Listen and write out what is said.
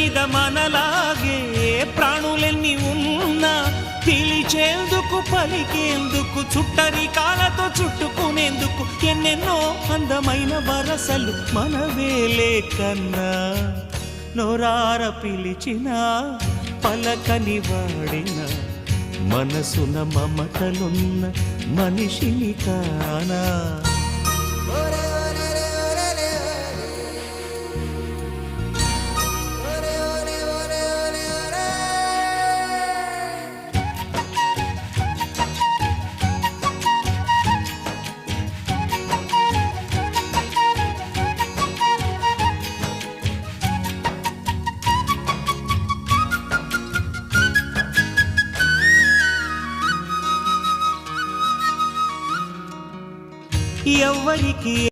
మీద మనలాగే ప్రాణులెన్ని ఉన్నా పిలిచేందుకు పలికేందుకు చుట్టరికాలతో చుట్టుకునేందుకు ఎన్నెన్నో అందమైన వరసలు మనవేలే కన్నా నోరార పిలిచిన పలకని వాడిన మనసున మమతలున్న మనిషిని కానా ఎవ్వరికి